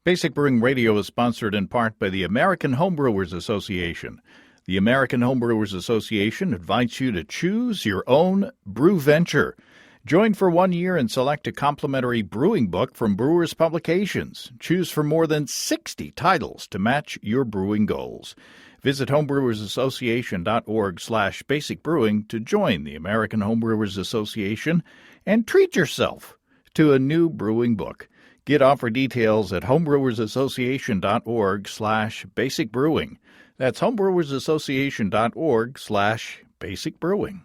Basic Brewing Radio is sponsored in part by the American Homebrewers Association. The American Homebrewers Association invites you to choose your own brew venture. Join for 1 year and select a complimentary brewing book from Brewers Publications. Choose from more than 60 titles to match your brewing goals. Visit homebrewersassociation.org/basicbrewing to join the American Homebrewers Association and treat yourself to a new brewing book. Get offer details at homebrewersassociation.org/basicbrewing. That's homebrewersassociation.org/basicbrewing.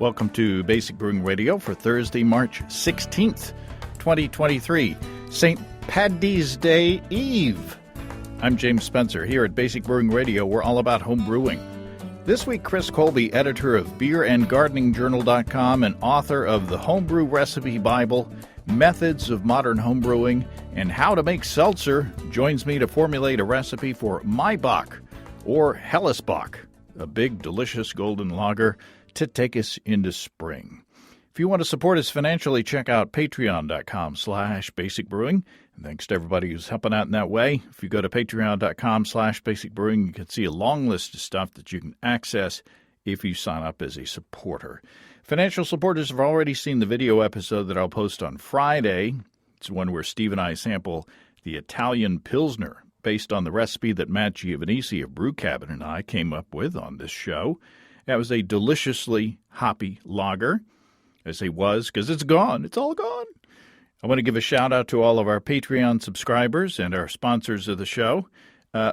Welcome to Basic Brewing Radio for Thursday, March 16th, 2023, St. Paddy's Day Eve. I'm James Spencer. Here at Basic Brewing Radio, we're all about home brewing. This week, Chris Colby, editor of beerandgardeningjournal.com and author of the Homebrew Recipe Bible, Methods of Modern Homebrewing, and How to Make Seltzer, joins me to formulate a recipe for my Bock, or Helles Bock, a big, delicious golden lager to take us into spring. If you want to support us financially, check out patreon.com/basicbrewing. And thanks to everybody who's helping out in that way. If you go to patreon.com/basicbrewing, you can see a long list of stuff that you can access if you sign up as a supporter. Financial supporters have already seen the video episode that I'll post on Friday. It's one where Steve and I sample the Italian Pilsner based on the recipe that Matt Giovanisi of Brew Cabin and I came up with on this show. That was a deliciously hoppy lager. I say was because it's gone. It's all gone. I want to give a shout-out to all of our Patreon subscribers and our sponsors of the show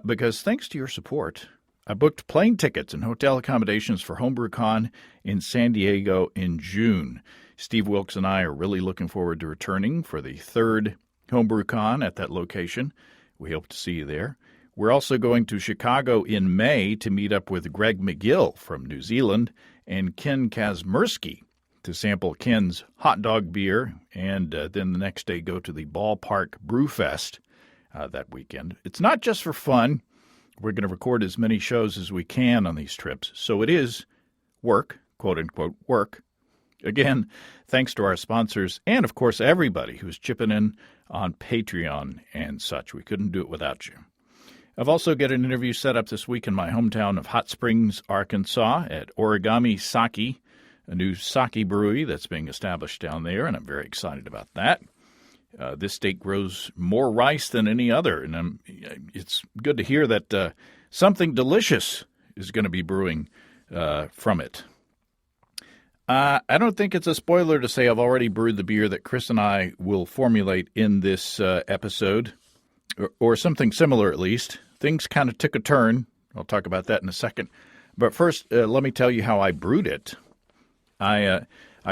because thanks to your support, I booked plane tickets and hotel accommodations for HomebrewCon in San Diego in June. Steve Wilkes and I are really looking forward to returning for the third HomebrewCon at that location. We hope to see you there. We're also going to Chicago in May to meet up with Greg McGill from New Zealand and Ken Kazmersky to sample Ken's hot dog beer, and then the next day go to the Ballpark Brew Fest that weekend. It's not just for fun. We're going to record as many shows as we can on these trips, so it is work, quote-unquote work. Again, thanks to our sponsors and, of course, everybody who's chipping in on Patreon and such. We couldn't do it without you. I've also got an interview set up this week in my hometown of Hot Springs, Arkansas at Origami Sake, a new sake brewery that's being established down there, and I'm very excited about that. This state grows more rice than any other, and it's good to hear that something delicious is going to be brewing from it. I don't think it's a spoiler to say I've already brewed the beer that Chris and I will formulate in this episode, or something similar at least. Things kind of took a turn. I'll talk about that in a second. But first, let me tell you how I brewed it. I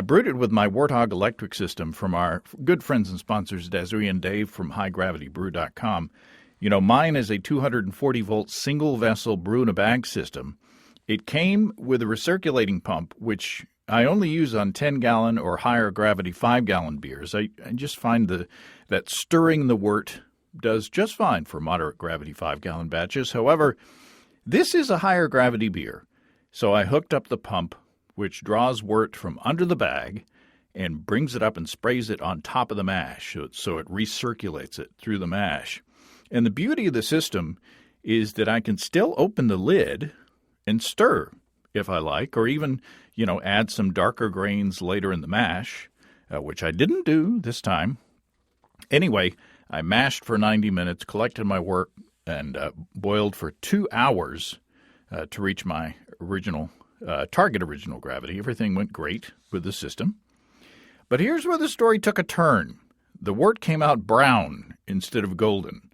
brewed it with my Warthog electric system from our good friends and sponsors, Desiree and Dave from HighGravityBrew.com. You know, mine is a 240-volt single-vessel brew-in-a-bag system. It came with a recirculating pump, which I only use on 10-gallon or higher-gravity 5-gallon beers. I just find that stirring the wort does just fine for moderate-gravity 5-gallon batches. However, this is a higher-gravity beer, so I hooked up the pump, which draws wort from under the bag and brings it up and sprays it on top of the mash, so it recirculates it through the mash. And the beauty of the system is that I can still open the lid and stir if I like, or even, add some darker grains later in the mash, which I didn't do this time. Anyway, I mashed for 90 minutes, collected my wort, and boiled for 2 hours to reach my target original gravity. Everything went great with the system. But here's where the story took a turn. The wort came out brown instead of golden.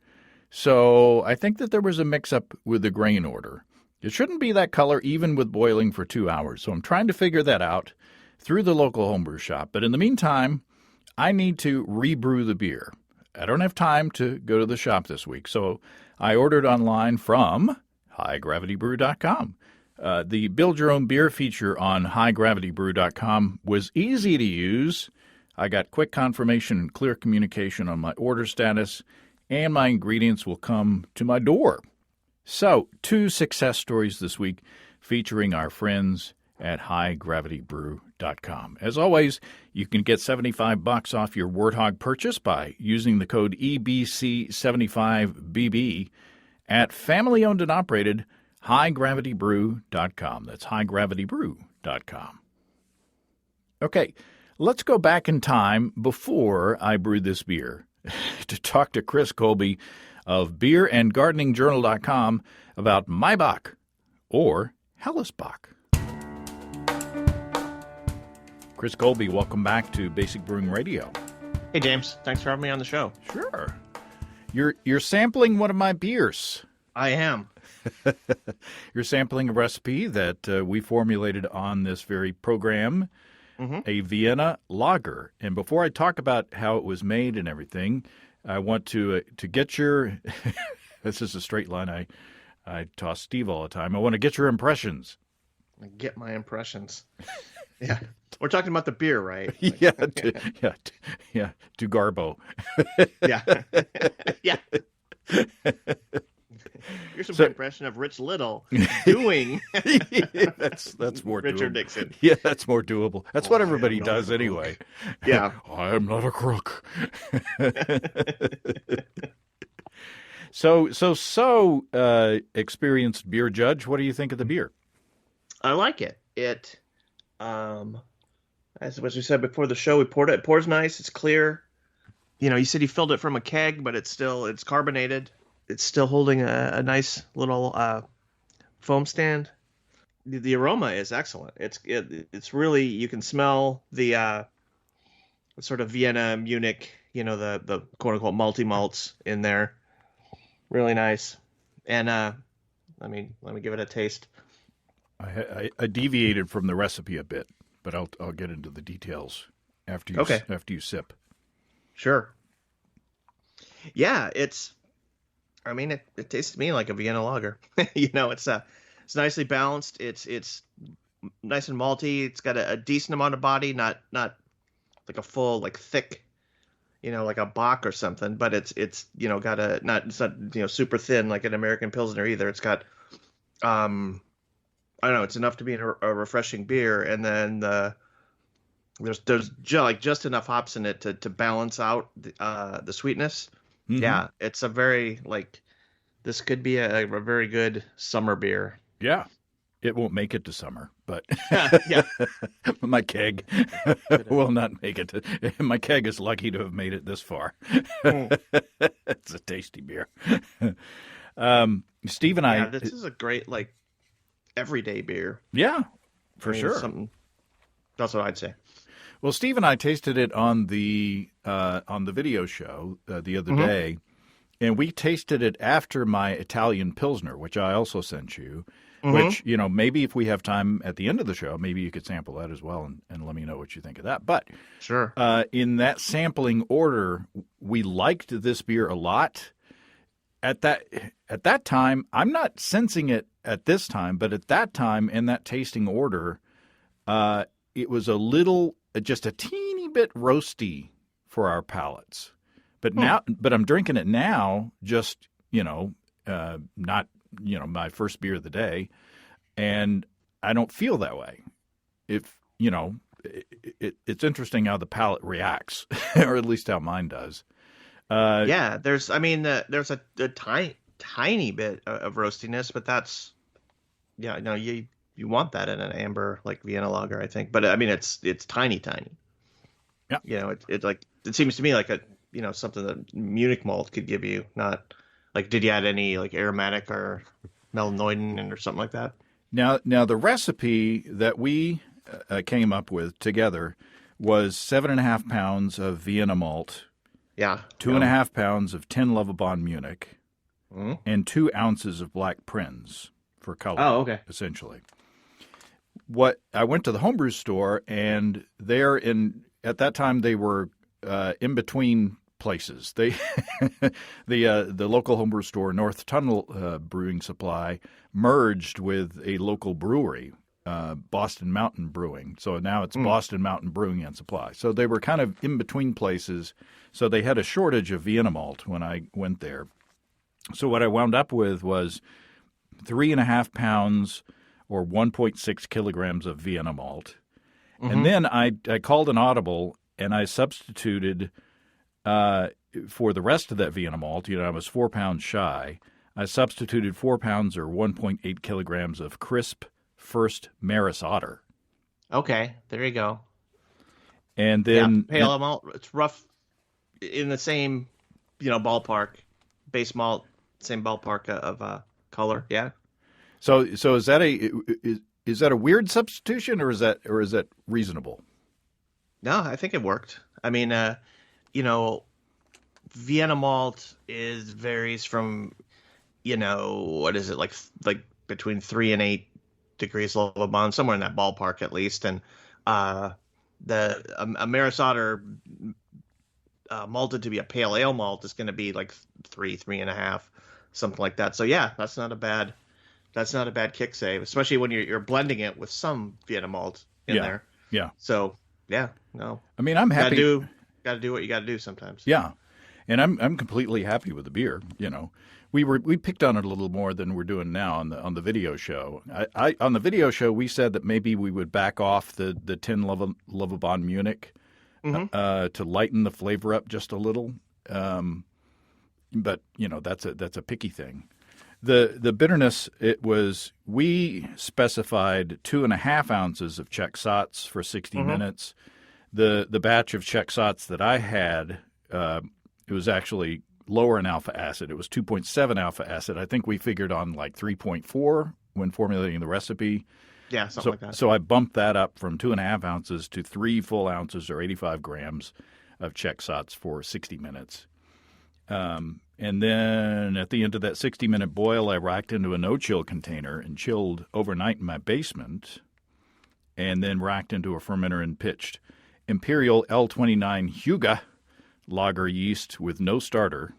So I think that there was a mix-up with the grain order. It shouldn't be that color even with boiling for 2 hours. So I'm trying to figure that out through the local homebrew shop. But in the meantime, I need to rebrew the beer. I don't have time to go to the shop this week. So I ordered online from HighGravityBrew.com. The Build Your Own Beer feature on HighGravityBrew.com was easy to use. I got quick confirmation and clear communication on my order status, and my ingredients will come to my door. So, 2 success stories this week featuring our friends at highgravitybrew.com. As always, you can get $75 off your Warthog purchase by using the code EBC75BB at family-owned and operated highgravitybrew.com. That's highgravitybrew.com. Okay, let's go back in time before I brewed this beer to talk to Chris Colby of beerandgardeningjournal.com about my Bock, or Helles Bock. Chris Colby, welcome back to Basic Brewing Radio. Hey, James. Thanks for having me on the show. Sure. You're sampling one of my beers. I am. You're sampling a recipe that we formulated on this very program, a Vienna lager. And before I talk about how it was made and everything, I want to get your this is a straight line I toss Steve all the time. I want to get your impressions. Get my impressions. Yeah. We're talking about the beer, right? Yeah, to Garbo. Yeah. Yeah. Here's some impression of Rich Little doing that's more Richard doable. Nixon. Yeah, that's more doable. That's what everybody does anyway. Yeah. I am not a crook. So experienced beer judge, what do you think of the beer? I like it. It, as we said before the show, we poured it. It pours nice. It's clear. You know, you said you filled it from a keg, but it's carbonated. It's still holding a nice little foam stand. The aroma is excellent. It's really, you can smell the sort of Vienna, Munich, the quote unquote multi malts in there. Really nice. And let me give it a taste. I deviated from the recipe a bit, but I'll get into the details after you sip. Sure. Yeah, it tastes to me like a Vienna lager. It's nicely balanced. It's nice and malty. It's got a decent amount of body, not like a full, like thick, like a Bock or something, but it's got it's not super thin like an American Pilsner either. It's got I don't know, it's enough to be a refreshing beer, and then there's just enough hops in it to balance out the sweetness. Mm-hmm. Yeah, it's a very this could be a very good summer beer. Yeah. It won't make it to summer, but yeah. My keg will not make it. My keg is lucky to have made it this far. It's a tasty beer. Steve and I. This is a great everyday beer. Yeah, for sure. That's what I'd say. Well, Steve and I tasted it on the video show the other day, and we tasted it after my Italian Pilsner, which I also sent you. Which, maybe if we have time at the end of the show, maybe you could sample that as well and let me know what you think of that. But sure, in that sampling order, we liked this beer a lot. At that time, I'm not sensing it at this time, but at that time in that tasting order, it was just a teeny bit roasty for our palates. But but I'm drinking it now, just not my first beer of the day, and I don't feel that way. If it's interesting how the palate reacts, or at least how mine does. There's a tiny bit of roastiness, but that's you want that in an amber like Vienna lager, I think. But it's tiny. Yeah. It seems to me like something that Munich malt could give you, not. Did you add any aromatic or melanoidin or something like that? Now the recipe that we came up with together was 7.5 pounds of Vienna malt, 2.5 pounds of 10 Lovibond Munich, and 2 ounces of Black Prince for color. Oh, okay. Essentially, I went to the homebrew store, and at that time they were in between places. They the local homebrew store, North Tunnel Brewing Supply, merged with a local brewery, Boston Mountain Brewing. So now it's Boston Mountain Brewing and Supply. So they were kind of in between places. So they had a shortage of Vienna malt when I went there. So what I wound up with was 3.5 pounds or 1.6 kilograms of Vienna malt. Mm-hmm. And then I called an audible, and I substituted for the rest of that Vienna malt. I was 4 pounds shy. I substituted 4 pounds or 1.8 kilograms of crisp First Maris Otter. Okay, there you go. And then pale malt. It's rough in the same, ballpark. Base malt, same ballpark of color. Yeah. So is that a weird substitution, or is that reasonable? No, I think it worked. I mean, Vienna malt varies from, what is it, like between 3 and 8 degrees Lovibond, somewhere in that ballpark at least. And a Maris Otter malted to be a pale ale malt is going to be like 3.5, something like that. So yeah, that's not a bad kick save, especially when you're blending it with some Vienna malt in there. Yeah. So yeah, no. I mean, I'm happy. Got to do what you got to do sometimes. Yeah, and I'm completely happy with the beer. We picked on it a little more than we're doing now on the video show. I on the video show we said that maybe we would back off the 10 Lovibond Munich to lighten the flavor up just a little. But that's a picky thing. The bitterness, we specified 2.5 ounces of Czech Sots for 60 minutes. The batch of Czech Sots that I had, it was actually lower in alpha acid. It was 2.7 alpha acid. I think we figured on like 3.4 when formulating the recipe. Yeah, something like that. So I bumped that up from 2.5 ounces to 3 full ounces or 85 grams of Czech Sots for 60 minutes. And then at the end of that 60-minute boil, I racked into a no-chill container and chilled overnight in my basement, and then racked into a fermenter and pitched Imperial L29 Huga lager yeast with no starter.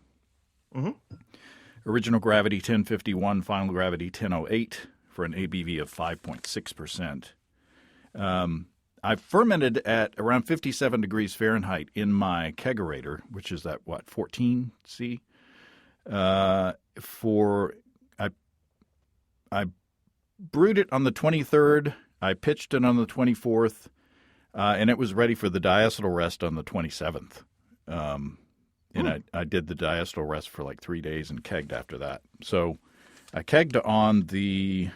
Original gravity 1051, final gravity 1008 for an ABV of 5.6%. I fermented at around 57 degrees Fahrenheit in my kegerator, which is that, 14 C? I brewed it on the 23rd. I pitched it on the 24th, and it was ready for the diacetyl rest on the 27th. And I did the diacetyl rest for like 3 days and kegged after that. So I kegged on the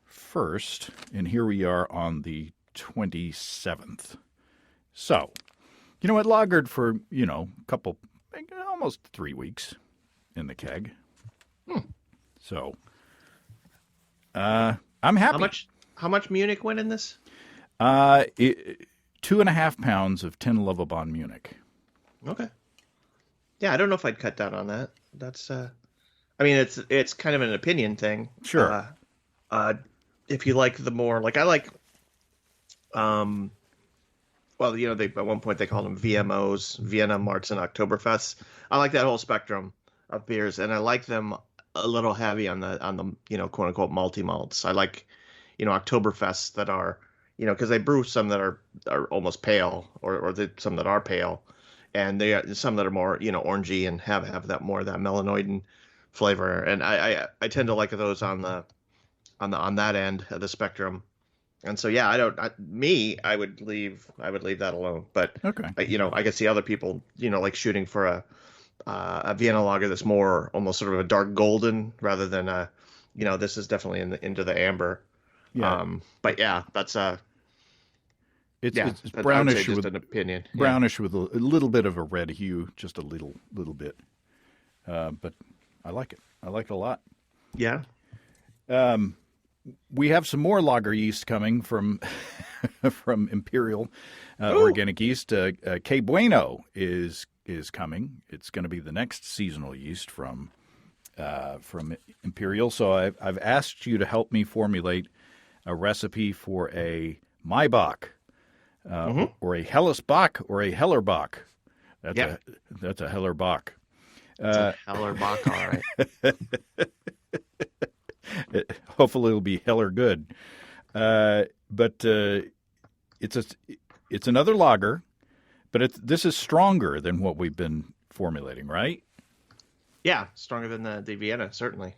1st, and here we are on the 27th. So, it lagered for, almost 3 weeks in the keg. So, I'm happy. How much Munich went in this? 2.5 pounds of 10 Lovibond Munich. Okay. Yeah, I don't know if I'd cut down on that. That's, it's kind of an opinion thing. Sure. If you like the more, like I like, at one point they called them VMOs, Vienna Marts and Oktoberfests. I like that whole spectrum of beers, and I like them a little heavy on the quote unquote malty malts. I like, Oktoberfests that are, because they brew some that are almost pale, or some that are pale, and they are some that are more orangey and have that more of that melanoidin flavor, and I tend to like those on that end of the spectrum. And so, yeah, I would leave that alone. But okay, I could see other people, like shooting for a Vienna lager that's more almost sort of a dark golden rather than this is definitely into the amber. Yeah. But yeah, that's it's brownish just with an opinion. Brownish with a little bit of a red hue, just a little bit. But I like it. I like it a lot. Yeah. We have some more lager yeast coming from from Imperial Organic Yeast. Que Bueno is coming. It's going to be the next seasonal yeast from Imperial. So I've asked you to help me formulate a recipe for a Bock, or a Helles Bock, or a Heller Bock. That's a Heller Bock. It's a Heller Bock, all right. Hopefully it'll be heller good. But it's another lager, but this is stronger than what we've been formulating, right? Yeah, stronger than the Vienna, certainly.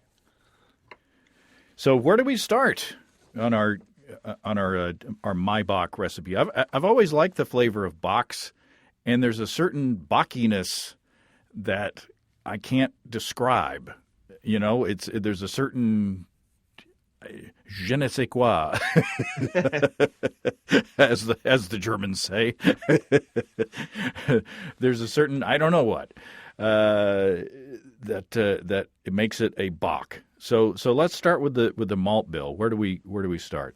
So where do we start on our my Bock recipe? I've always liked the flavor of Bock's, and there's a certain Bockiness that I can't describe. There's a certain je ne sais quoi, as the Germans say. There's a certain I don't know what that it makes it a Bock. So let's start with the malt bill. Where do we start?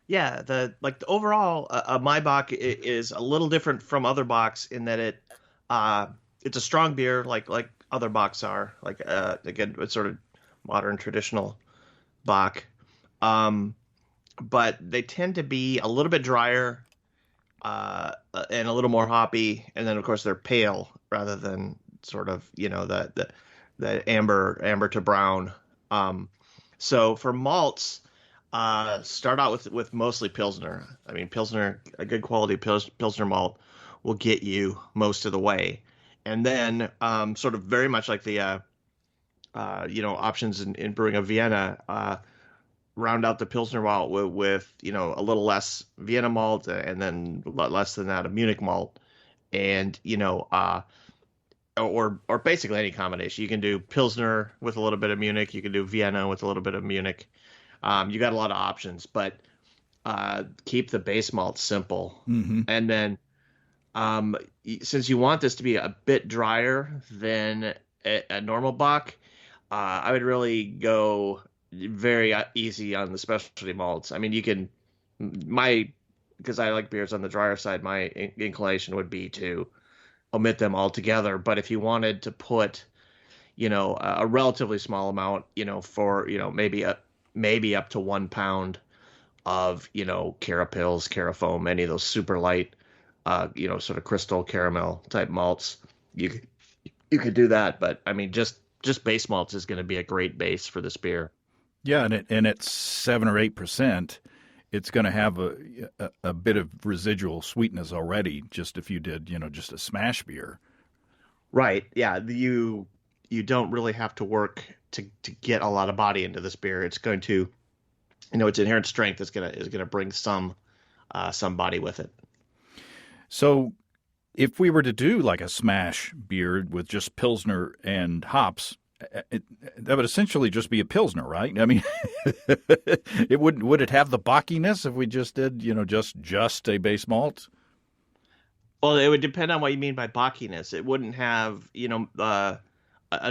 Yeah, the overall my Bock is a little different from other Bocks in that it's a strong beer like other Bocks are. Again, it's sort of modern traditional Bock. But they tend to be a little bit drier and a little more hoppy, and then of course they're pale rather than sort of the amber to brown. So for malts, start out with mostly Pilsner. I mean, Pilsner, a good quality Pilsner malt will get you most of the way. And then sort of very much like the options in brewing a Vienna, round out the Pilsner malt with a little less Vienna malt and then a lot less than that of Munich malt. And or basically any combination. You can do Pilsner with a little bit of Munich. You can do Vienna with a little bit of Munich. You got a lot of options, but keep the base malt simple. Mm-hmm. And then since you want this to be a bit drier than a normal Bock, I would really go very easy on the specialty malts. I mean, because I like beers on the drier side, my inclination would be to omit them altogether. But if you wanted to put, a relatively small amount, for, maybe up to 1 pound of, Carapils, Carafoam, any of those super light, sort of crystal caramel type malts, you could do that. But I mean, just base malts is going to be a great base for this beer. Yeah, and it's 7 or 8%. It's going to have a bit of residual sweetness already. Just if you did, just a smash beer. Right. Yeah. You don't really have to work to get a lot of body into this beer. It's going to, its inherent strength is gonna bring some body with it. So, if we were to do like a smash beer with just Pilsner and hops, that would essentially just be a Pilsner, right? I mean, would it have the Bockiness if we just did, just a base malt? Well, it would depend on what you mean by Bockiness. It wouldn't have, a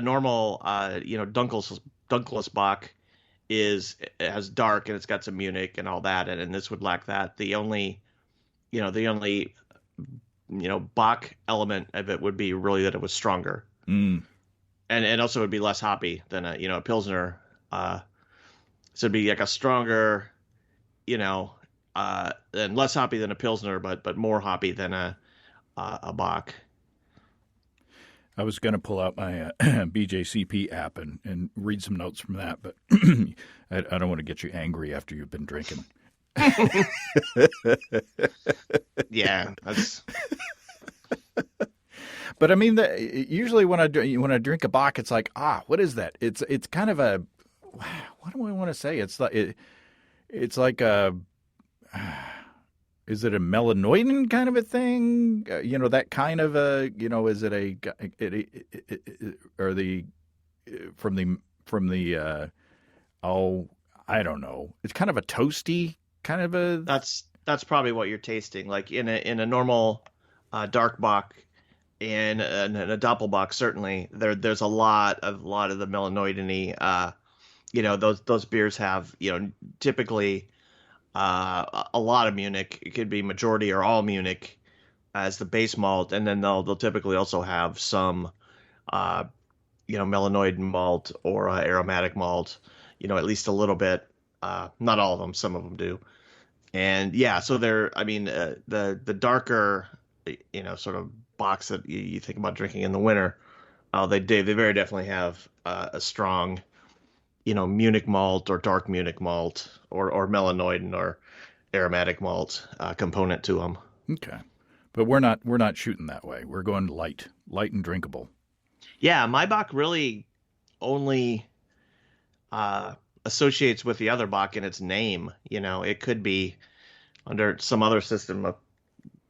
normal, Dunkless Bock has dark and it's got some Munich and all that, and this would lack that. The only Bock element of it would be really that it was stronger. Mm. And also would be less hoppy than a Pilsner. So it'd be like a stronger, and less hoppy than a Pilsner, but more hoppy than a Bock. I was going to pull out my BJCP app and read some notes from that, but I don't want to get you angry after you've been drinking. Yeah, that's. But I mean, usually when I drink a Bock, it's like, what is that? It's kind of a, what do I want to say? It's like a, is it a melanoidin kind of a thing? That kind of a, is it from the I don't know. It's kind of a toasty kind of a. That's probably what you're tasting. Like in a normal dark Bock. And a Doppelbock, certainly there's a lot of the melanoidin-y, those beers have, typically a lot of Munich. It could be majority or all Munich as the base malt, and then they'll typically also have some, melanoidin malt or aromatic malt, at least a little bit. Not all of them, some of them do. And yeah, so the darker, sort of Bocks that you think about drinking in the winter, they very definitely have a strong, Munich malt or dark Munich malt or melanoidin or aromatic malt component to them. Okay, but we're not shooting that way. We're going light and drinkable. Yeah, my Bock really only associates with the other Bock in its name. It could be under some other system of,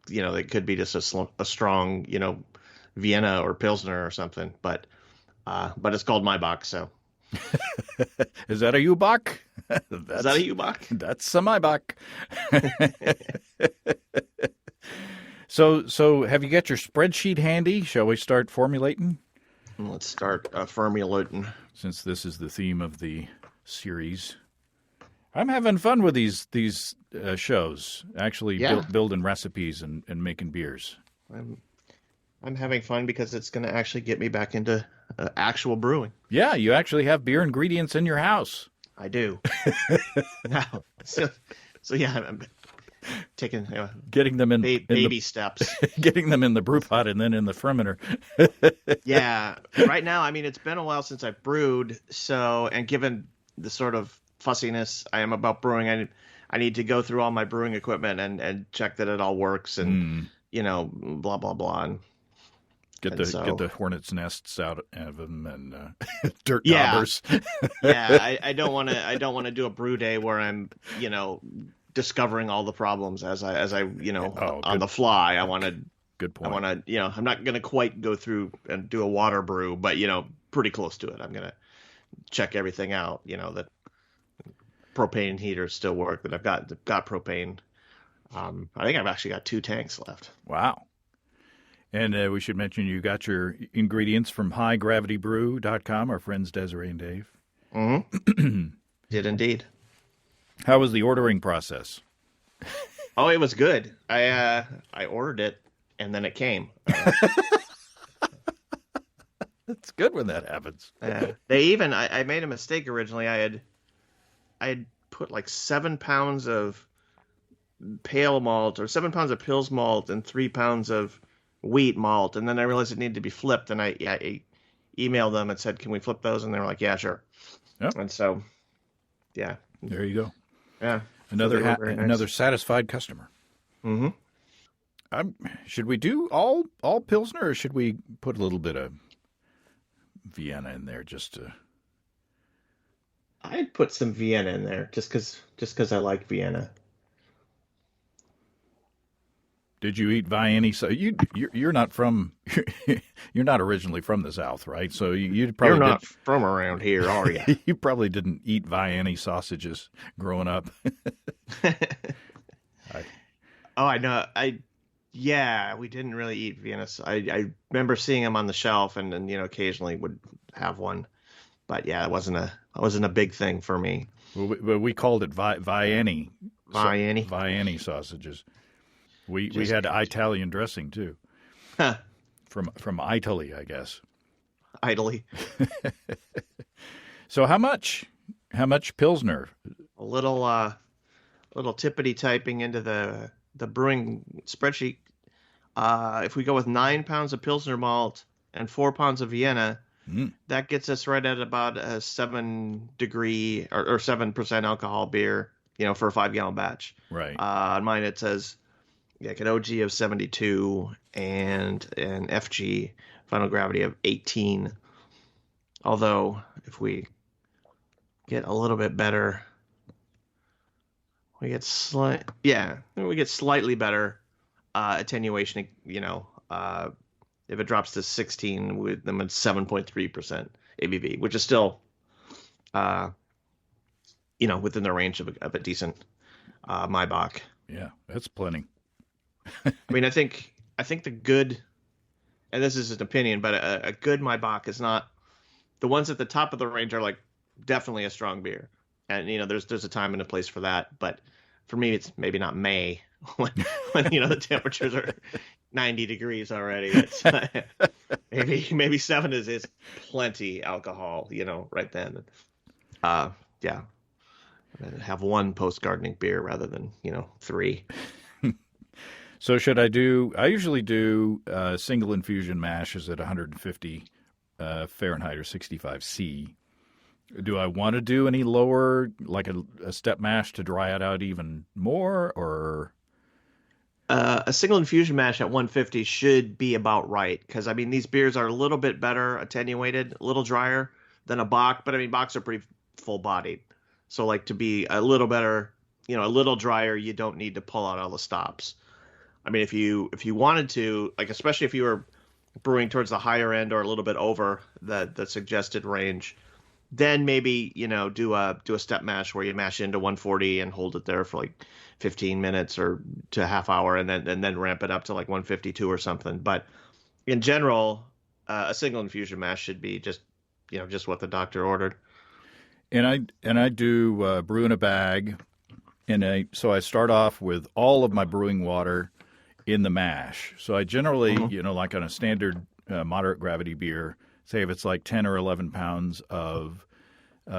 it could be just a strong, Vienna or Pilsner or something. But it's called my Bock. So Is that a U-Bock? is that a U-Bock? That's a my Bock. So have you got your spreadsheet handy? Shall we start formulating? Let's start formulating. Since this is the theme of the series, I'm having fun with these shows. Actually, building recipes and making beers. I'm having fun because it's going to actually get me back into actual brewing. Yeah, you actually have beer ingredients in your house. I do. Now, so yeah, I'm taking getting them in baby steps, getting them in the brew pot and then in the fermenter. Yeah, right now, I mean, it's been a while since I've brewed, and given the sort of fussiness I am about brewing, I need to go through all my brewing equipment and check that it all works and blah blah blah and get the hornets' nests out of them and dirt daubers. Yeah, I don't want to do a brew day where I'm discovering all the problems as I on the fly. I want to. Good point. I want to, I'm not going to quite go through and do a water brew, but pretty close to it. I'm going to check everything out. That propane heaters still work. That I've got propane. I think I've actually got 2 tanks left. Wow. And we should mention you got your ingredients from highgravitybrew.com, our friends Desiree and Dave. Mm-hmm. Did indeed. How was the ordering process? Oh, it was good. I ordered it, and then it came. It's good when that happens. I made a mistake originally. I had put like 7 pounds of pale malt or 7 pounds of Pils malt and 3 pounds of wheat malt, and then I realized it needed to be flipped, and I emailed them and said, "Can we flip those?" And they were like, "Yeah, sure." Yep. And so, yeah, there you go. Yeah, another satisfied customer. Mm-hmm. Should we do all Pilsner, or should we put a little bit of Vienna in there just to? I'd put some Vienna in there just because I like Vienna. Did you eat Viennese? So you're not from you're not originally from the South, right? So you probably you're not from around here, are you? You probably didn't eat Viennese sausages growing up. I know. We didn't really eat Vienna. I remember seeing them on the shelf, and occasionally would have one, but yeah, it wasn't a big thing for me. Well, we called it Viennese. Viennese sausages. We had Italian dressing too. Huh. From Italy, I guess. Italy. So how much Pilsner? A little tippity typing into the brewing spreadsheet. If we go with 9 pounds of Pilsner malt and 4 pounds of Vienna, that gets us right at about a 7-degree or 7% alcohol beer, for a 5-gallon batch. Right. On mine it says an OG of 72 and an FG final gravity of 18. Although if we get a little bit better, we get slightly better attenuation. If it drops to 16 with them at 7.3% ABV, which is still within the range of a decent Maibach. Yeah, that's plenty. I mean, I think the good, and this is an opinion, but a good Maibach is not, the ones at the top of the range are like definitely a strong beer, and there's a time and a place for that. But for me, it's maybe not May when the temperatures are 90 degrees already. It's maybe 7 is plenty alcohol, right then. Yeah. Have one post-gardening beer rather than 3. So should I usually do single infusion mashes at 150 Fahrenheit or 65 C. Do I want to do any lower, like a step mash to dry it out even more, or? A single infusion mash at 150 should be about right, because I mean these beers are a little bit better attenuated, a little drier than a Bock, but I mean Bocks are pretty full-bodied. So like to be a little better, a little drier, you don't need to pull out all the stops. I mean, if you wanted to, like especially if you were brewing towards the higher end or a little bit over the suggested range, then maybe do a step mash where you mash into 140 and hold it there for like 15 minutes or to a half hour, and then ramp it up to like 152 or something. But in general, a single infusion mash should be just what the doctor ordered. And I do brew in a bag, so I start off with all of my brewing water in the mash. So I generally, like on a standard moderate gravity beer, say if it's like 10 or 11 pounds of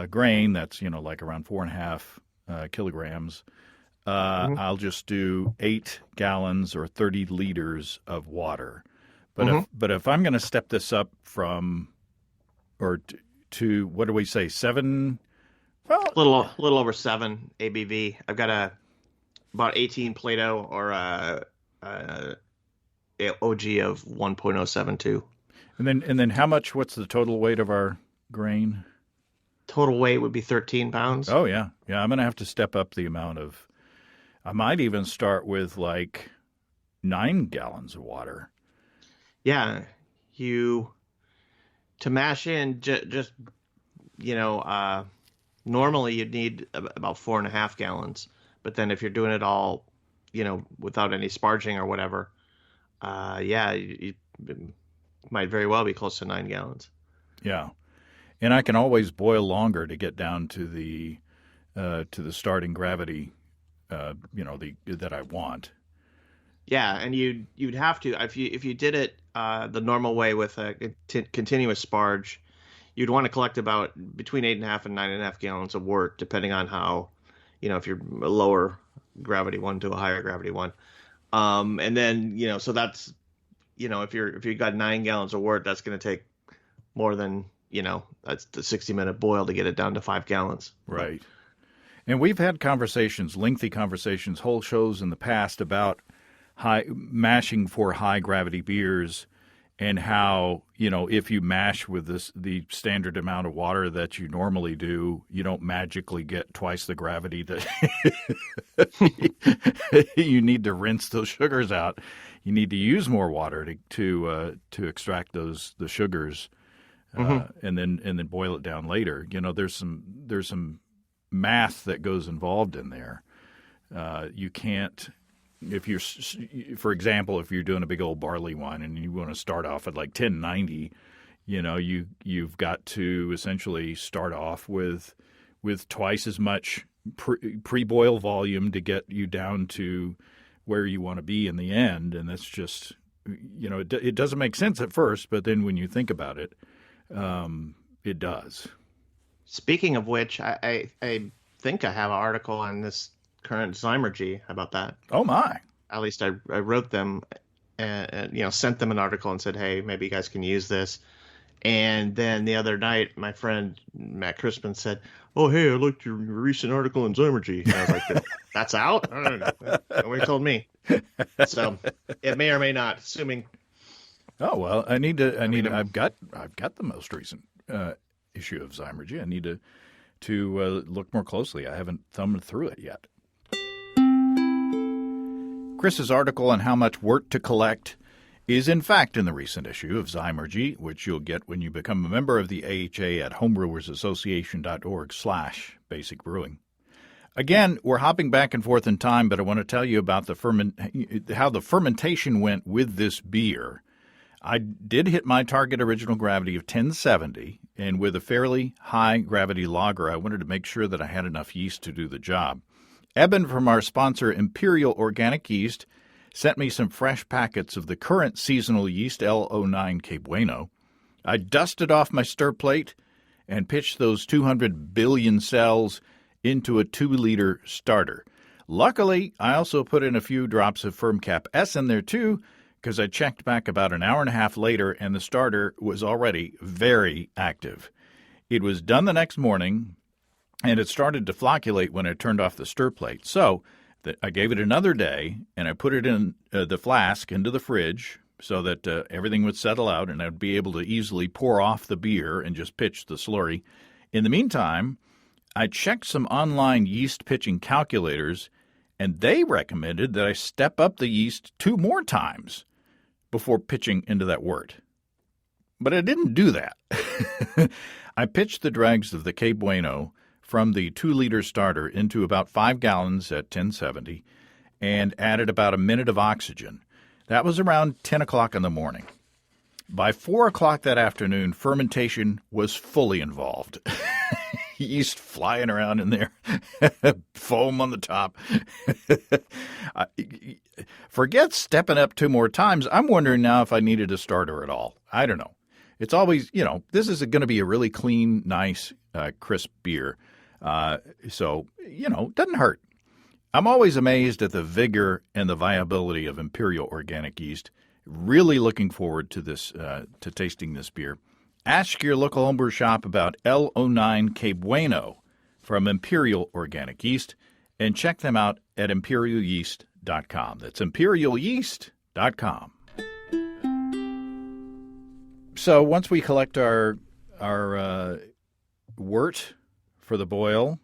grain, that's like around 4.5 kilograms. I'll just do 8 gallons or 30 liters of water. But if I'm going to step this up from or to what do we say, 7? Well, little over 7 ABV. I've got about 18 Plato or a OG of 1.072. And then how much? What's the total weight of our grain? Total weight would be 13 pounds. Oh yeah. I'm going to have to step up the amount of. I might even start with like 9 gallons of water. Yeah, to mash in just normally you'd need about 4.5 gallons, but then if you're doing it all, without any sparging or whatever, it might very well be close to 9 gallons. Yeah, and I can always boil longer to get down to the starting gravity, that I want. Yeah, and you'd have to if you did it the normal way with a continuous sparge, you'd want to collect about between 8.5 and 9.5 gallons of wort, depending on how, if you're a lower gravity one to a higher gravity one, and then so that's if you got 9 gallons of wort, that's going to take more than that's the 60-minute boil to get it down to 5 gallons. Right, and we've had lengthy conversations, whole shows in the past about mashing for high gravity beers, and how if you mash with the standard amount of water that you normally do, you don't magically get twice the gravity that you need to rinse those sugars out. You need to use more water to extract the sugars, and then boil it down later. There's some math that goes involved in there. You can't. For example, if you're doing a big old barley wine and you want to start off at like 1090, you've got to essentially start off with twice as much pre-boil volume to get you down to where you want to be in the end. And that's just, it doesn't make sense at first, but then when you think about it, it does. Speaking of which, I think I have an article on this current Zymergy. How about that? Oh my! At least I wrote them and sent them an article and said, hey, maybe you guys can use this. And then the other night, my friend Matt Crispin said, oh, hey, I looked your recent article in Zymergy. And I was like, that's out? I don't know. Nobody told me. So it may or may not, assuming. Oh well, I've got the most recent issue of Zymergy. I need to look more closely. I haven't thumbed through it yet. Chris's article on how much wort to collect is in fact in the recent issue of Zymergy, which you'll get when you become a member of the AHA at homebrewersassociation.org/basic brewing. Again, we're hopping back and forth in time, but I want to tell you about how the fermentation went with this beer. I did hit my target original gravity of 1070, and with a fairly high gravity lager, I wanted to make sure that I had enough yeast to do the job. Eben from our sponsor Imperial Organic Yeast sent me some fresh packets of the current seasonal yeast L09 Que Bueno. I dusted off my stir plate and pitched those 200 billion cells into a 2-liter starter. Luckily, I also put in a few drops of FermCap S in there too, because I checked back about an hour and a half later and the starter was already very active. It was done the next morning, and it started to flocculate when I turned off the stir plate. So I gave it another day, and I put it in the flask into the fridge so that everything would settle out, and I'd be able to easily pour off the beer and just pitch the slurry. In the meantime, I checked some online yeast pitching calculators, and they recommended that I step up the yeast 2 more times before pitching into that wort. But I didn't do that. I pitched the dregs of the Que Bueno from the 2-liter starter into about 5 gallons at 1070 and added about a minute of oxygen. That was around 10 o'clock in the morning. By 4 o'clock that afternoon, fermentation was fully involved. Yeast flying around in there, foam on the top. Forget stepping up 2 more times. I'm wondering now if I needed a starter at all. I don't know. It's always, this is going to be a really clean, nice, crisp beer. So, it doesn't hurt. I'm always amazed at the vigor and the viability of Imperial organic yeast. Really looking forward to this, to tasting this beer. Ask your local homebrew shop about L09 Que Bueno from Imperial Organic Yeast and check them out at imperialyeast.com. That's imperialyeast.com. So once we collect our wort for the boil,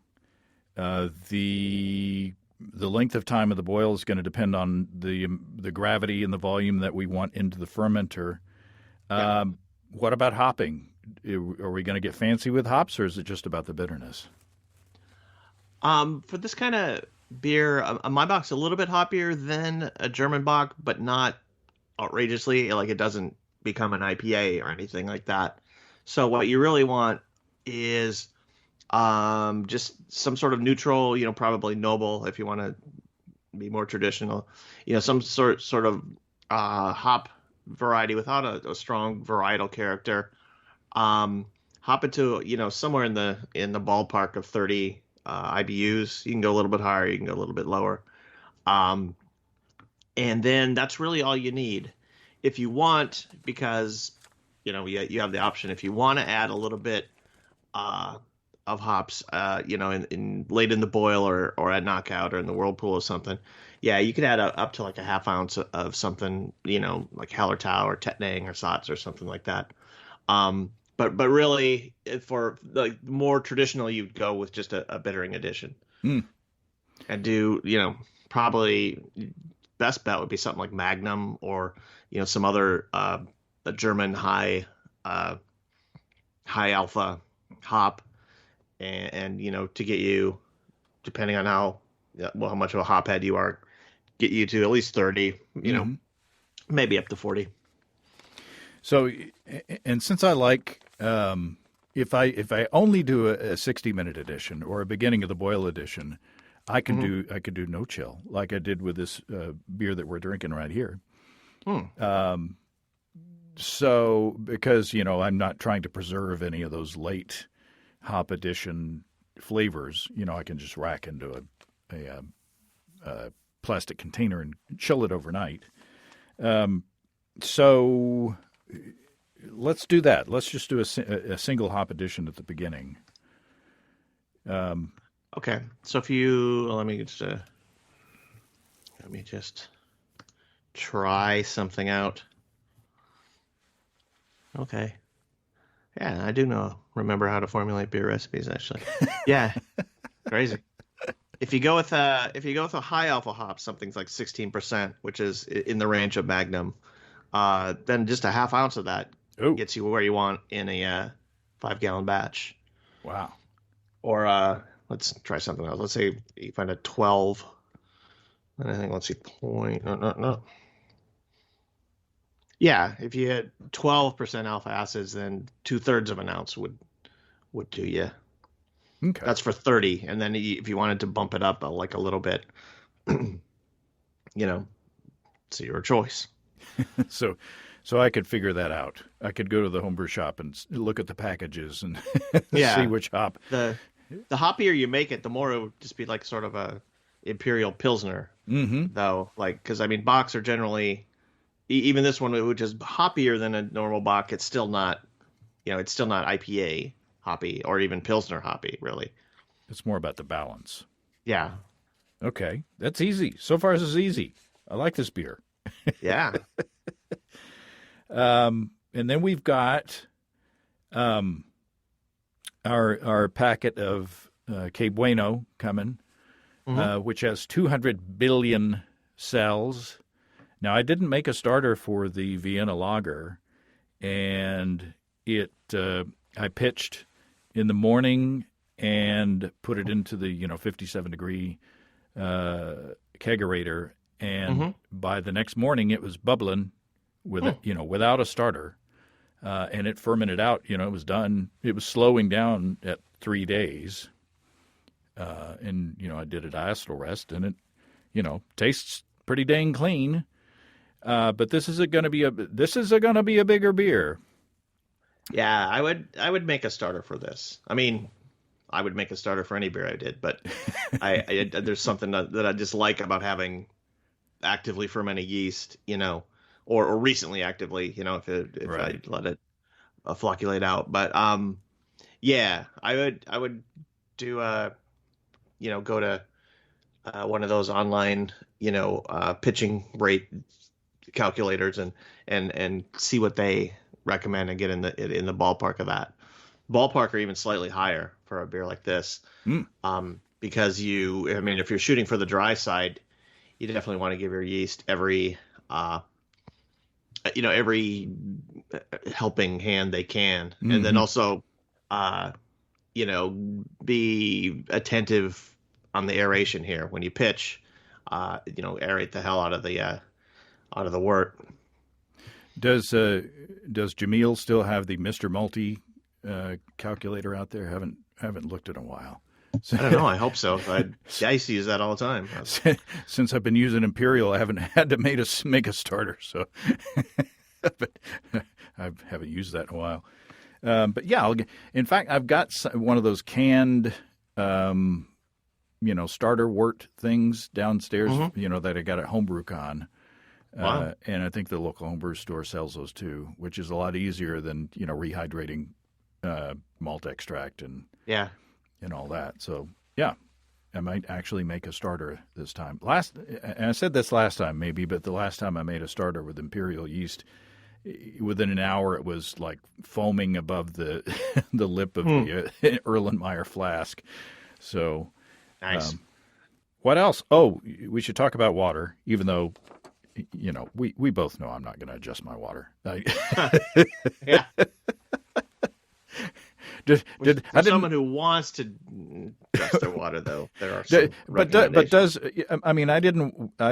the length of time of the boil is going to depend on the gravity and the volume that we want into the fermenter. What about hopping? Are we going to get fancy with hops, or is it just about the bitterness? For this kind of beer, my Bock's a little bit hoppier than a German Bock, but not outrageously. Like, it doesn't become an IPA or anything like that. So what you really want is just some sort of neutral, probably noble if you want to be more traditional, some sort of hop variety without a strong varietal character. Hop into, somewhere in the ballpark of 30 IBUs. You can go a little bit higher, you can go a little bit lower. And then that's really all you need. If you want, because, you have the option, if you want to add a little bit of hops, in late in the boil or at knockout or in the whirlpool or something, you could add up to like a half ounce of something, like Hallertau or Tettnang or Satz or something like that. But really, for the more traditional, you'd go with just a bittering addition. And do, probably best bet would be something like Magnum or, some other German high alpha hop. And to get you, depending on how much of a hophead you are, get you to at least 30, maybe up to 40. So, and since I like, if I only do a 60-minute edition or a beginning of the boil edition, I could do no chill like I did with this beer that we're drinking right here. So because I'm not trying to preserve any of those late hop addition flavors, I can just rack into a plastic container and chill it overnight. So let's do that. Let's just do a single hop addition at the beginning. Okay. So if you let me just try something out. Okay. Yeah, I do remember how to formulate beer recipes, actually. Yeah, crazy. If you go with a high alpha hop, something's like 16%, which is in the range of Magnum, then just a half ounce of that gets you where you want in a 5-gallon batch. Wow. Or let's try something else. Let's say you find a 12, and I think let's see point. No. Yeah, if you had 12% alpha acids, then 2/3 of an ounce would do you. Okay. That's for 30, and then if you wanted to bump it up like a little bit, it's your choice. So I could figure that out. I could go to the homebrew shop and look at the packages and see which hop. The hoppier you make it, the more it would just be like sort of a Imperial Pilsner, though. Like, because Bocks are generally, even this one, which is hoppier than a normal Bock, it's still not, it's still not IPA hoppy or even Pilsner hoppy, really. It's more about the balance. Yeah. Okay, that's easy. So far, this is easy. I like this beer. Yeah. And then we've got our packet of Que Bueno coming, which has 200 billion cells. Now, I didn't make a starter for the Vienna lager, and I pitched in the morning and put it into the 57-degree kegerator, and by the next morning it was bubbling without a starter, and it fermented out. It was done. It was slowing down at 3 days, and I did a diacetyl rest, and it tastes pretty dang clean. But this is going to be a bigger beer. Yeah, I would make a starter for this. I mean, I would make a starter for any beer I did, but there's something that I just like about having actively fermented yeast, or recently actively, if Right. I let it flocculate out. But yeah, I would do go to one of those online pitching rate calculators and see what they recommend and get in the ballpark of that. Ballpark or even slightly higher for a beer like this. Because if you're shooting for the dry side, you definitely want to give your yeast every helping hand they can. And then also be attentive on the aeration here when you pitch. Aerate the hell out of the wort. Does Jameel still have the Mr. Multi calculator out there? Haven't looked in a while. I don't know. I hope so. I used to use that all the time. Since I've been using Imperial, I haven't had to make a starter, so but I haven't used that in a while. But yeah, in fact, I've got one of those canned, starter wort things downstairs, that I got at Homebrew Con. Wow. And I think the local homebrew store sells those too, which is a lot easier than rehydrating malt extract and all that. So yeah, I might actually make a starter this time. And I said this last time maybe, but the last time I made a starter with Imperial yeast, within an hour it was like foaming above the the lip of the Erlenmeyer flask. So nice. What else? Oh, we should talk about water, even though. We both know I'm not going to adjust my water. Yeah. Someone who wants to adjust their water, though, there are some I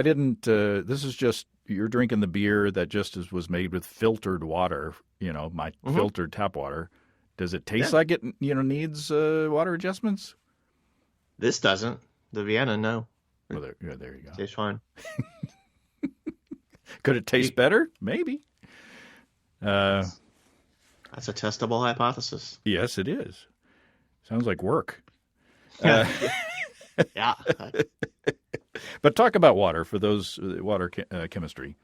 didn't. This is just you're drinking the beer that just was made with filtered water. My filtered tap water. Does it taste like it? Needs water adjustments? This doesn't. The Vienna, no. Well, there you go. Tastes fine. Could it taste better? Maybe. That's a testable hypothesis. Yes, it is. Sounds like work. Yeah. But talk about water for those water chemistry.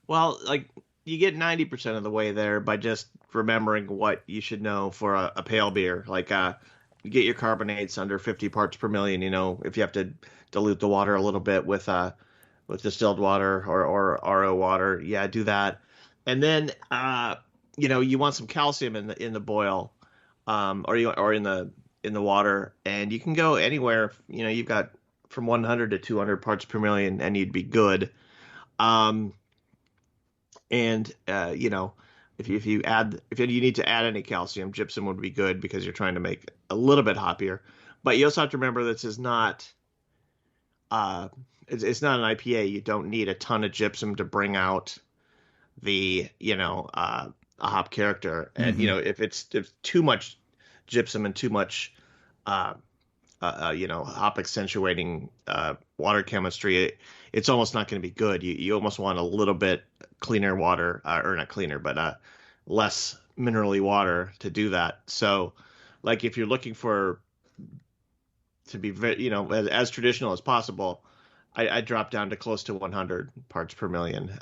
Well, you get 90% of the way there by just remembering what you should know for a pale beer. You get your carbonates under 50 parts per million. If you have to dilute the water a little bit with distilled water or RO water, do that. And then you want some calcium in the boil, or in the water, and you can go anywhere. You've got from 100 to 200 parts per million, and you'd be good. If you need to add any calcium, gypsum would be good because you're trying to make a little bit hoppier. But you also have to remember this is not. It's not an IPA. You don't need a ton of gypsum to bring out the a hop character. And if too much gypsum and too much hop accentuating water chemistry, it's almost not going to be good. You almost want a little bit cleaner water, or not cleaner, but less minerally water to do that. So, if you're looking for to be very, as traditional as possible, I drop down to close to 100 parts per million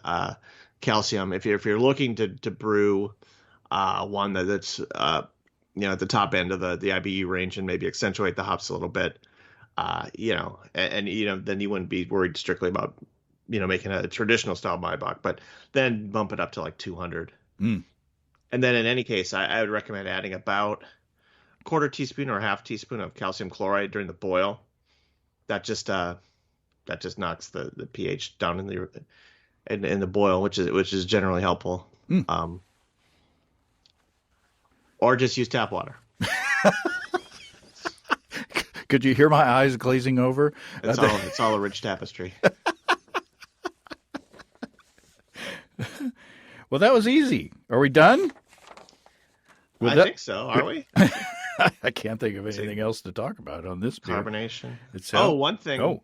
calcium. If you're looking to brew one that's at the top end of the IBU range and maybe accentuate the hops a little bit, then you wouldn't be worried strictly about making a traditional style Bock, but then bump it up to 200. And then in any case, I would recommend adding about quarter teaspoon or a half teaspoon of calcium chloride during the boil. That just knocks the pH down in the boil, which is generally helpful. Mm. Or just use tap water. Could you hear my eyes glazing over? It's all a rich tapestry. Well, that was easy. Are we done? I think so. Are we? I can't think of anything else to talk about on this beer. Carbonation. Itself. One thing. Oh.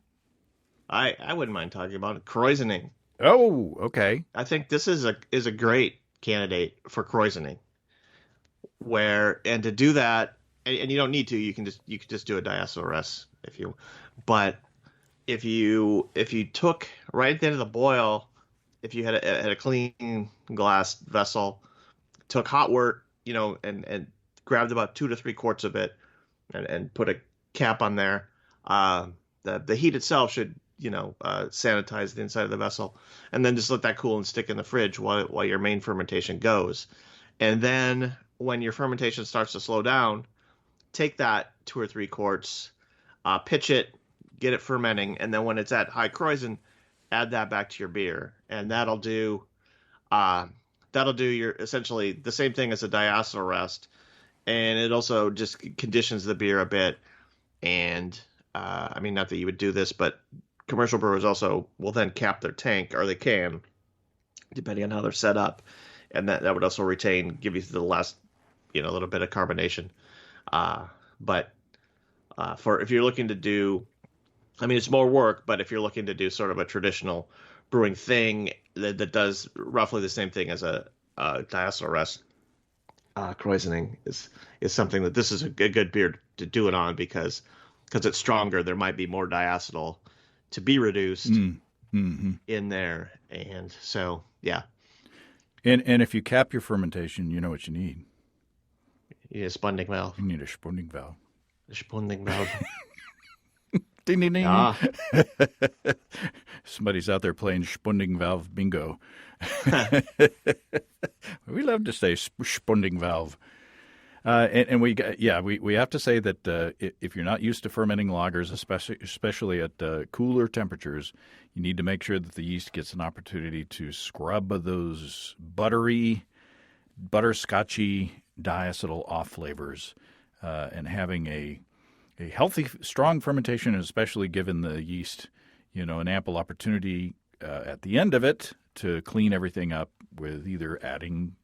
I wouldn't mind talking about krausening. Oh, okay. I think this is a great candidate for krausening. And to do that, and you don't need to. You can just do a diacetyl res if you. But if you took right at the end of the boil, if you had a clean glass vessel, took hot wort, and grabbed about 2 to 3 quarts of it, and put a cap on there. The heat itself should sanitize the inside of the vessel, and then just let that cool and stick in the fridge while your main fermentation goes. And then when your fermentation starts to slow down, take that 2 or 3 quarts, pitch it, get it fermenting, and then when it's at high krausen, add that back to your beer, and that'll do your essentially the same thing as a diacetyl rest, and it also just conditions the beer a bit. And I mean, not that you would do this, but commercial brewers also will then cap their tank, or they can, depending on how they're set up, and that would also give you the last little bit of carbonation. But for if you're looking to do, I mean, it's more work, but if you're looking to do sort of a traditional brewing thing that does roughly the same thing as a diacetyl rest, krausening is something that this is a good beer to do it on, because it's stronger. There might be more diacetyl to be reduced in there, and so yeah. And if you cap your fermentation, you know what you need. You need a spunding valve. You need a spunding valve. A spunding valve. Ding, ding, ding. Ah. Somebody's out there playing spunding valve bingo. We love to say spunding valve. And we have to say that if you're not used to fermenting lagers, especially at cooler temperatures, you need to make sure that the yeast gets an opportunity to scrub those butterscotchy diacetyl off flavors, and having a healthy, strong fermentation, especially given the yeast, an ample opportunity at the end of it to clean everything up with either adding,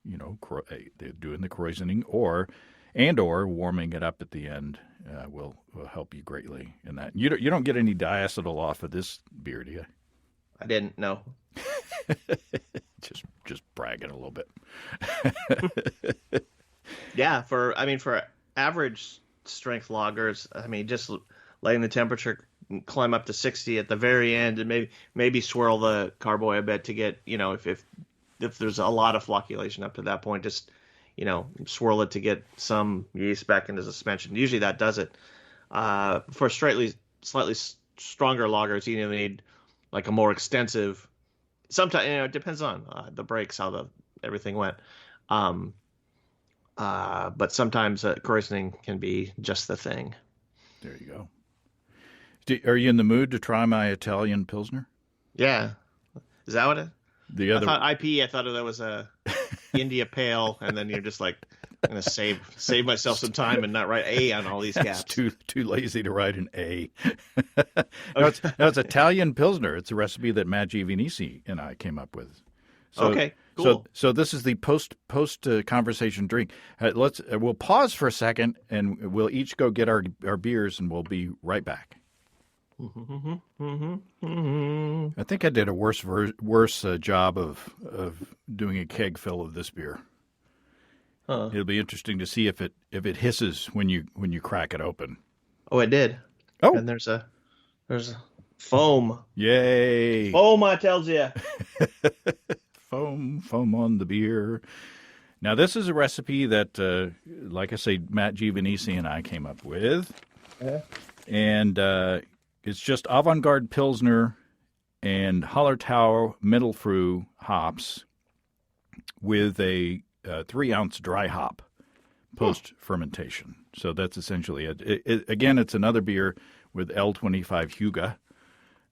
doing the krausening or warming it up at the end will help you greatly in that. You don't get any diacetyl off of this beer, do you? I didn't know. just bragging a little bit. Yeah, for average strength lagers, I mean, just letting the temperature climb up to 60 at the very end, and maybe swirl the carboy a bit to get, if there's a lot of flocculation up to that point, just swirl it to get some yeast back into suspension. Usually that does it. For slightly stronger lagers, you need like a more extensive. Sometimes it depends on the breaks, how everything went. But sometimes krausening can be just the thing. There you go. Are you in the mood to try my Italian Pilsner? Yeah. Is that what it? I thought I thought that was a India Pale, and then you're just like, I'm going to save myself some time and not write A on all these caps. Too lazy to write an A. No, it's Italian Pilsner. It's a recipe that Matt Giovanisi and I came up with. So, okay, cool. So this is the post conversation drink. We'll pause for a second, and we'll each go get our beers, and we'll be right back. I think I did a worse job of doing a keg fill of this beer. Huh. It'll be interesting to see if it hisses when you crack it open. Oh, it did. Oh, and there's a foam. Yay! Foam, I tells you. Foam on the beer. Now, this is a recipe that, like I say, Matt Giovanisi and I came up with. Yeah. And it's just Avant-Garde Pilsner and Hallertau Mittelfrüh hops with a 3-ounce dry hop post-fermentation. So that's essentially it. Again, it's another beer with L25 Huga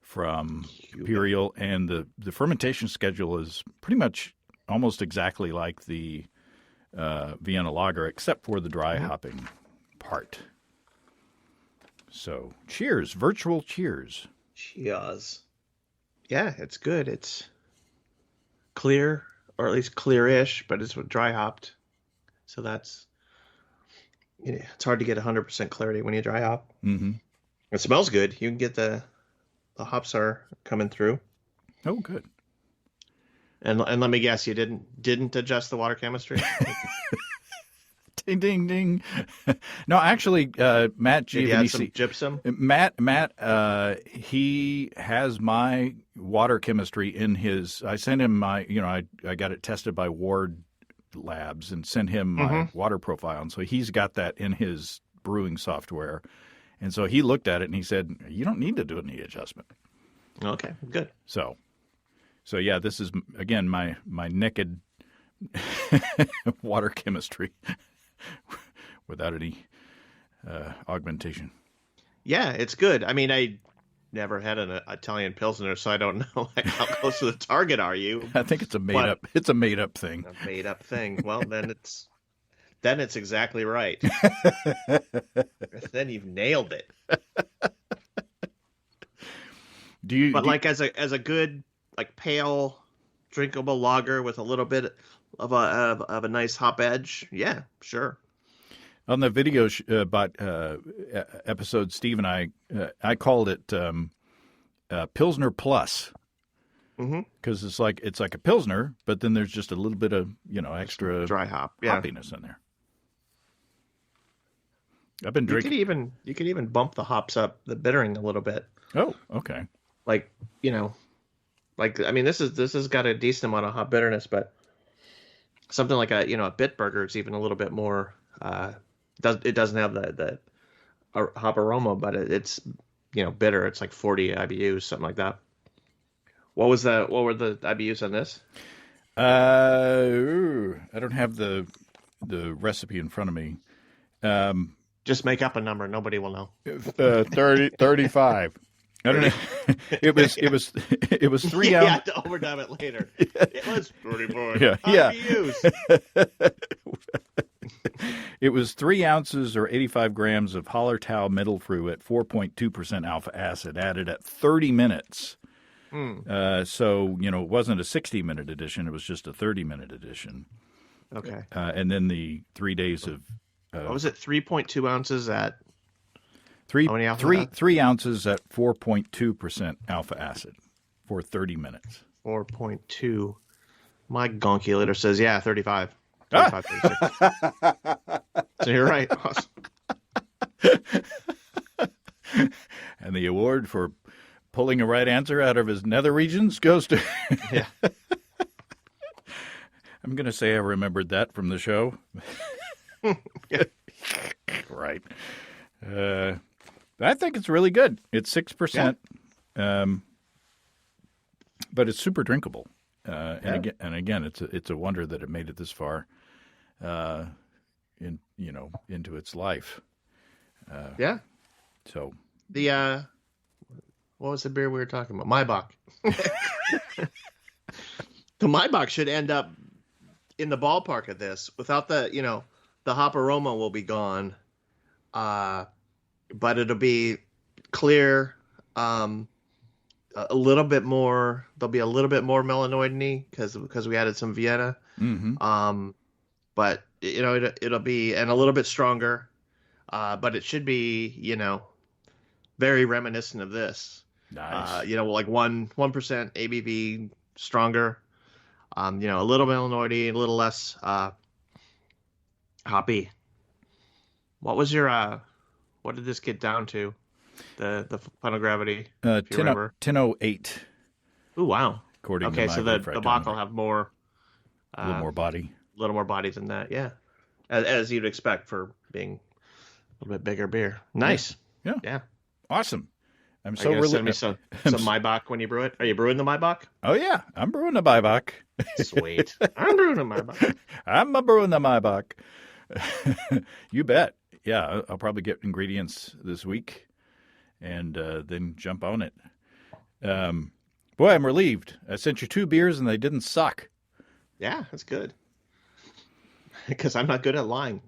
from Imperial, and the fermentation schedule is pretty much almost exactly like the Vienna Lager, except for the dry hopping part. So, cheers, virtual cheers. Cheers. Yeah, it's good. It's clear, or at least clearish, but it's dry hopped. So that's, it's hard to get 100% clarity when you dry hop. Mm-hmm. It smells good. You can get the hops are coming through. Oh, good. And let me guess, you didn't adjust the water chemistry? Ding, ding, ding. No, actually, Matt Did you add some Giovanisi, gypsum? Matt, he has my water chemistry in his. I sent him my, I got it tested by Ward Labs and sent him my water profile, and so he's got that in his brewing software, and so he looked at it and he said, "You don't need to do any adjustment." Okay, good. So yeah, this is again my naked water chemistry. Without any augmentation. Yeah, it's good. I mean, I never had an Italian Pilsner, so I don't know how close to the target are you. I think it's a made up. It's a made up thing. A made up thing. Well, then it's exactly right. Then you've nailed it. Like as a good like pale drinkable lager with a little bit of a nice hop edge, yeah, sure. On the video about episode, Steve and I called it Pilsner Plus, because it's like a Pilsner, but then there's just a little bit of extra dry hoppiness in there. I've been drinking. You could even bump the hops up, the bittering a little bit. Oh, okay. Like I mean, this has got a decent amount of hop bitterness, but something like a Bitburger is even a little bit more. It doesn't have the hop aroma, but it's bitter. It's like 40 IBUs, something like that. What were the IBUs on this? I don't have the recipe in front of me. Just make up a number. Nobody will know. 35. I don't know. It was 3 ounces. Yeah, to overdub it later. It was 34. Yeah. IBUs. It was 3 ounces or 85 grams of Hallertau Mittelfrüh at 4.2% alpha acid added at 30 minutes. So, it wasn't a 60-minute edition. It was just a 30-minute edition. Okay. And then the 3 days of... what was it? 3.2 ounces at... Three ounces at 4.2% alpha acid for 30 minets. 4.2. My gonkulator says, 35. 35, 36. So you're right. Awesome. And the award for pulling a right answer out of his nether regions goes to... Yeah. I'm going to say I remembered that from the show. Yeah. Right. I think it's really good. It's 6%, but it's super drinkable. And again, it's a wonder that it made it this far, into its life. So the what was the beer we were talking about? Maibach. The Maibach should end up in the ballpark of this. Without the hop aroma will be gone. But it'll be clear, a little bit more. There'll be a little bit more melanoid-y because we added some Vienna. Mm-hmm. But it'll be and a little bit stronger. But it should be very reminiscent of this. Nice. Like 1% ABV stronger. A little melanoid-y, a little less hoppy. What was your what did this get down to? The final gravity? 1008. Ooh, wow. According to okay, my so the Bock will have more... a little more body. A little more body than that, yeah. As you'd expect for being a little bit bigger beer. Nice. Yeah. Awesome. I'm so really... Send me some Maibach when you brew it. Are you brewing the Maibach? Oh, yeah. I'm brewing the Maibach. Sweet. I'm brewing the Maibach. I'm brewing the Maibach. You bet. Yeah, I'll probably get ingredients this week and then jump on it. Boy, I'm relieved. I sent you 2 beers and they didn't suck. Yeah, that's good. Because I'm not good at lying.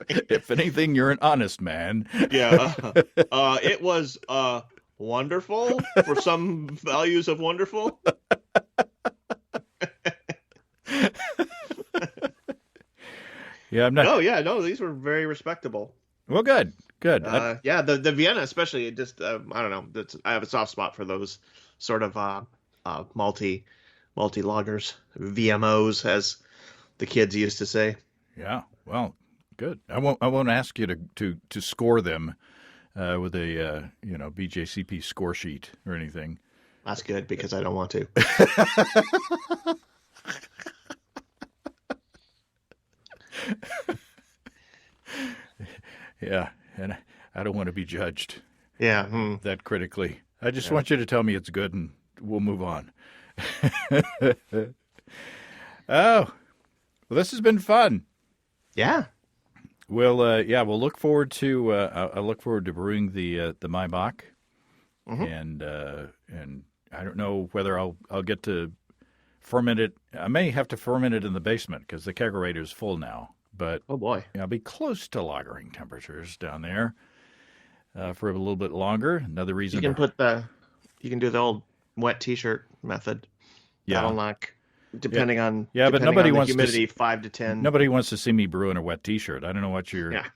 If anything, you're an honest man. Yeah. It was wonderful for some values of wonderful. Yeah, I'm not. No, these were very respectable. Well, good. Yeah, the Vienna especially, it just I don't know. I have a soft spot for those sort of multi lagers, VMOs, as the kids used to say. Yeah. Well, good. I won't ask you to score them with a BJCP score sheet or anything. That's good because I don't want to. Yeah, and I don't want to be judged. Yeah. That critically. I just want you to tell me it's good, and we'll move on. Oh, well, this has been fun. Yeah. We'll look forward to. I look forward to brewing the My Bock, and I don't know whether I'll get to ferment it. I may have to ferment it in the basement because the kegerator is full now. But oh boy, I'll be close to lagering temperatures down there for a little bit longer. Another reason you can do the old wet T-shirt method. Yeah, that'll knock. Depending on but nobody wants humidity 5 to 10. Nobody wants to see me brew in a wet T-shirt. I don't know what you're. Yeah.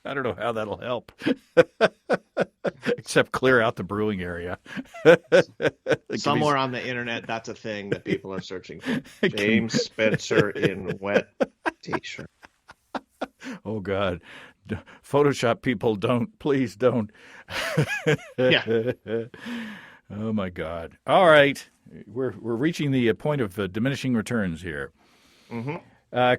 I don't know how that'll help, except clear out the brewing area. Somewhere on the internet, that's a thing that people are searching for. James Spencer in wet T-shirt. Oh God, Photoshop people, please don't. Yeah. Oh my God. All right, we're reaching the point of diminishing returns here. Mm-hmm.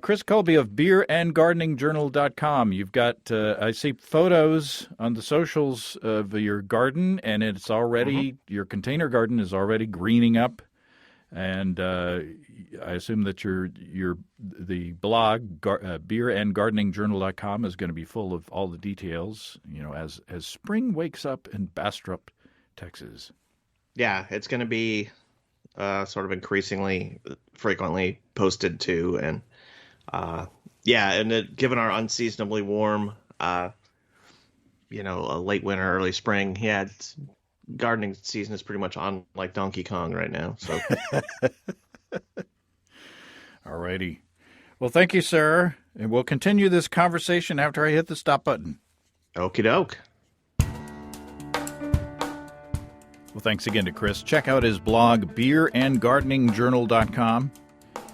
Chris Colby of beerandgardeningjournal.com. You've got, I see photos on the socials of your garden, and it's already, your container garden is already greening up. And I assume that the blog, beerandgardeningjournal.com, is going to be full of all the details, as spring wakes up in Bastrop, Texas. Yeah, it's going to be sort of increasingly frequently posted too, and given our unseasonably warm, a late winter, early spring, gardening season is pretty much on like Donkey Kong right now. So, all righty. Well, thank you, sir, and we'll continue this conversation after I hit the stop button. Okie doke. Well, thanks again to Chris. Check out his blog, beerandgardeningjournal.com.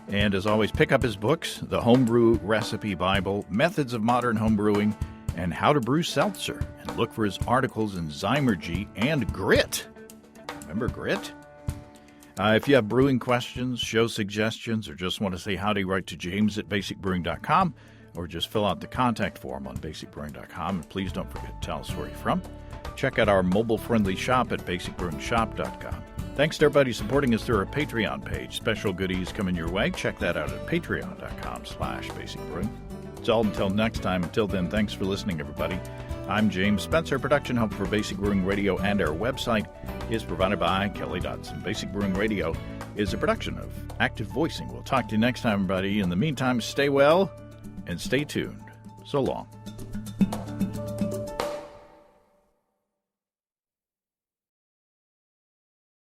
And as always, pick up his books, The Homebrew Recipe Bible, Methods of Modern Homebrewing, and How to Brew Seltzer. And look for his articles in Zymergy and Grit. Remember Grit? If you have brewing questions, show suggestions, or just want to say howdy, write to James at basicbrewing.com, or just fill out the contact form on basicbrewing.com. And please don't forget to tell us where you're from. Check out our mobile-friendly shop at basicbrewingshop.com. Thanks to everybody supporting us through our Patreon page. Special goodies coming your way. Check that out at patreon.com/basicbrewing. It's all until next time. Until then, thanks for listening, everybody. I'm James Spencer. Production help for Basic Brewing Radio and our website is provided by Kelly Dodson. Basic Brewing Radio is a production of Active Voicing. We'll talk to you next time, everybody. In the meantime, stay well and stay tuned. So long.